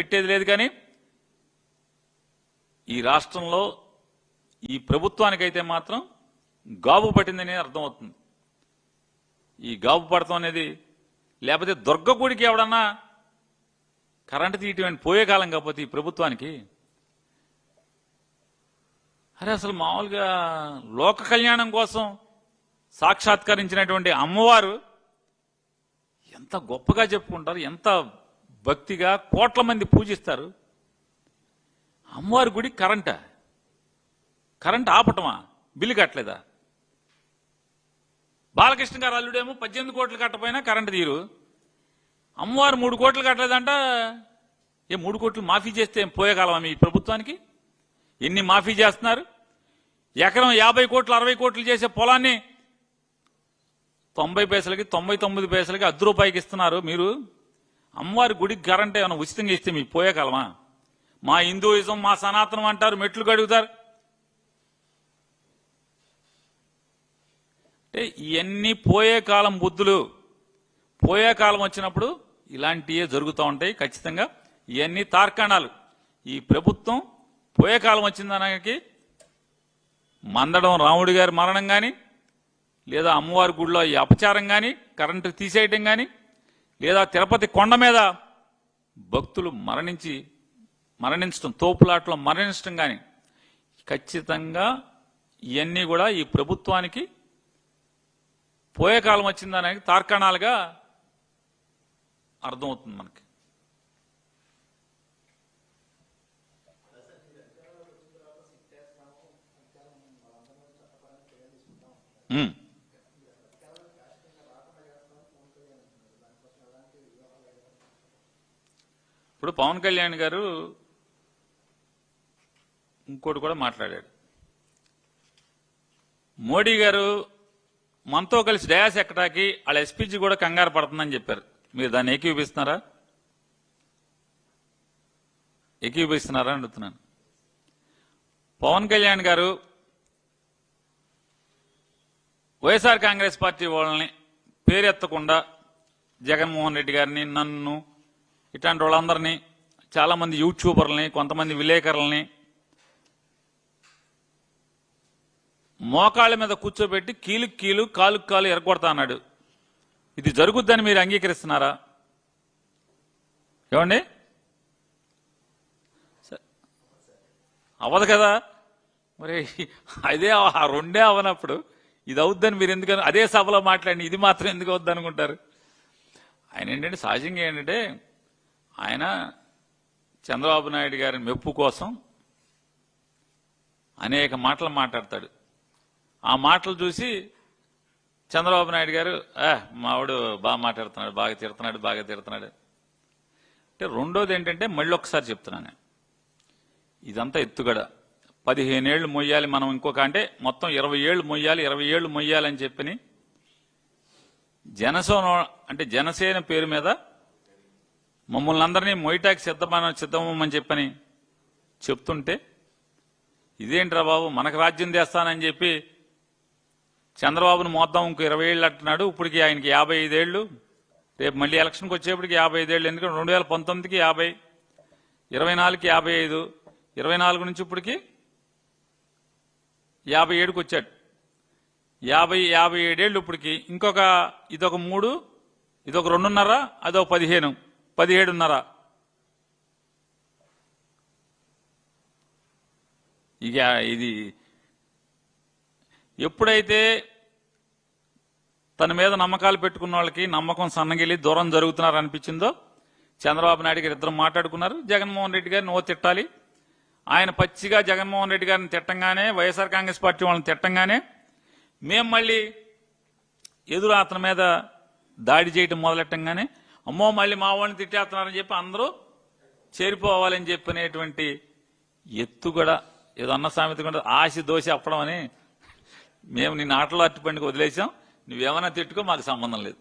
పెట్టేది లేదు. కానీ ఈ రాష్ట్రంలో ఈ ప్రభుత్వానికైతే మాత్రం గాబు పట్టిందని అర్థమవుతుంది. ఈ గాబు పడతాం అనేది, లేకపోతే దుర్గగుడికి ఎవడన్నా కరెంటు తీయటం పోయే కాలం కాకపోతే ఈ ప్రభుత్వానికి, అరే అసలు మామూలుగా లోక కళ్యాణం కోసం సాక్షాత్కరించినటువంటి అమ్మవారు ఎంత గొప్పగా చెప్పుకుంటారు, ఎంత భక్తిగా కోట్ల మంది పూజిస్తారు. అమ్మవారి గుడి కరెంట్ ఆపటమా? బిల్లు కట్టలేదా? బాలకృష్ణ గారు అల్లుడేమో 18 కోట్లు కట్టపోయినా కరెంటు తీరు. అమ్మవారు 3 కోట్లు కట్టలేదంట. 3 కోట్లు మాఫీ చేస్తే పోయే కాలం ఈ ప్రభుత్వానికి? ఎన్ని మాఫీ చేస్తున్నారు? ఎకరం 50 కోట్లు 60 కోట్లు చేసే పొలాన్ని 90 పైసలకి 99 పైసలకి ₹10 ఇస్తున్నారు మీరు. అమ్మవారి గుడికి కరెంట్ ఏమైనా ఉచితంగా ఇస్తే మీకు పోయే కాలమా? మా హిందూయిజం, మా సనాతనం అంటారు, మెట్లు కడుగుతారు. అంటే ఇవన్నీ పోయే కాలం బుద్ధులు. పోయే కాలం వచ్చినప్పుడు ఇలాంటివే జరుగుతూ ఉంటాయి ఖచ్చితంగా. ఇవన్నీ తార్కాణాలు. ఈ ప్రభుత్వం పోయే కాలం వచ్చిందనకి మందడం రాముడి గారి మరణం కానీ, లేదా అమ్మవారి గుడిలో ఈ అపచారం కానీ, కరెంటు తీసేయటం కానీ, లేదా తిరుపతి కొండ మీద భక్తులు మరణించడం, తోపులాట్లో మరణించడం కానీ, ఖచ్చితంగా ఇవన్నీ కూడా ఈ ప్రభుత్వానికి పోయే కాలం వచ్చిందనకి తార్కాణాలుగా అర్థమవుతుంది మనకి. ఇప్పుడు పవన్ కళ్యాణ్ గారు ఇంకోటి కూడా మాట్లాడాడు. మోడీ గారు మనతో కలిసి డయాస్ ఎక్కడానికి వాళ్ళ ఎస్పీజీ కూడా కంగారు పడుతుందని చెప్పారు. మీరు దాన్ని ఏకీభవిస్తున్నారా అని అడుగుతున్నాను. పవన్ కళ్యాణ్ గారు వైఎస్ఆర్ కాంగ్రెస్ పార్టీ వాళ్ళని పేరెత్తకుండా జగన్మోహన్ రెడ్డి గారిని, నన్ను, ఇట్లాంటి వాళ్ళందరినీ, చాలా మంది యూట్యూబర్లని, కొంతమంది విలేకరులని మోకాళ్ళ మీద కూర్చోబెట్టి కీలుకు కీలు కాలుకు కాలు ఎరగొడతా అన్నాడు. ఇది జరుగుద్దని మీరు అంగీకరిస్తున్నారా? ఏమండి? అవ్వదు కదా మరి. అదే ఆ రెండే అవనప్పుడు ఇది అవుద్దని మీరు ఎందుకని అదే సభలో మాట్లాడి ఇది మాత్రం ఎందుకు అవుద్ది అనుకుంటారు? ఆయన ఏంటంటే సహజంగా ఏంటంటే ఆయన చంద్రబాబు నాయుడు గారి మెప్పు కోసం అనేక మాటలు మాట్లాడతాడు. ఆ మాటలు చూసి చంద్రబాబు నాయుడు గారు మావాడు బాగా మాట్లాడుతున్నాడు, బాగా తిడుతున్నాడు. అంటే రెండోది ఏంటంటే మళ్ళీ ఒకసారి చెప్తున్నాను, ఇదంతా ఎత్తుగడ. 15 ఏళ్లు మొయ్యాలి మనం, ఇంకొక అంటే మొత్తం 20 ఏళ్లు మొయ్యాలి అని చెప్పని జనసేన పేరు మీద మమ్మల్ని అందరినీ మొయ్యటానికి సిద్ధమని చెప్పని చెప్తుంటే, ఇదేంట్రా బాబు మనకు రాజ్యం తెస్తానని చెప్పి చంద్రబాబును మోద్దాం ఇంకో 20 ఏళ్ళు అంటున్నాడు. ఇప్పటికి ఆయనకి 55 ఏళ్లు. రేపు మళ్ళీ ఎలక్షన్కి వచ్చేప్పటికి 55 ఏళ్ళు. ఎందుకంటే 2019కి 50, 24కి 55, 24 నుంచి ఇప్పటికి 57కి వచ్చాడు. 57 ఏళ్ళు ఇప్పటికి. ఇదొక 3, ఇదొక 2.5, అదొక 15, 17.5. ఇక ఇది ఎప్పుడైతే తన మీద నమ్మకాలు పెట్టుకున్న వాళ్ళకి నమ్మకం సన్నగిలి దూరం జరుగుతున్నారు అనిపించిందో, చంద్రబాబు నాయుడు గారు ఇద్దరు మాట్లాడుకున్నారు. జగన్మోహన్ రెడ్డి గారిని తిట్టాలి. ఆయన పచ్చిగా జగన్మోహన్ రెడ్డి గారిని తిట్టంగానే, వైఎస్ఆర్ కాంగ్రెస్ పార్టీ వాళ్ళని తిట్టంగానే మేము మళ్ళీ ఎదురు అతని మీద దాడి చేయటం మొదలెట్టంగానే, అమ్మో మళ్ళీ మా వాళ్ళని తిట్టేస్తున్నారని చెప్పి అందరూ చేరిపోవాలని చెప్పినటువంటి ఎత్తుగడ. ఏదో అన్న సామెత కూడా ఆశ దోశ అప్పడం అని, మేము నిన్ను ఆటలో అట్టుపండికి వదిలేసాం, నువ్వేమన్నా తిట్టుకో, మాకు సంబంధం లేదు.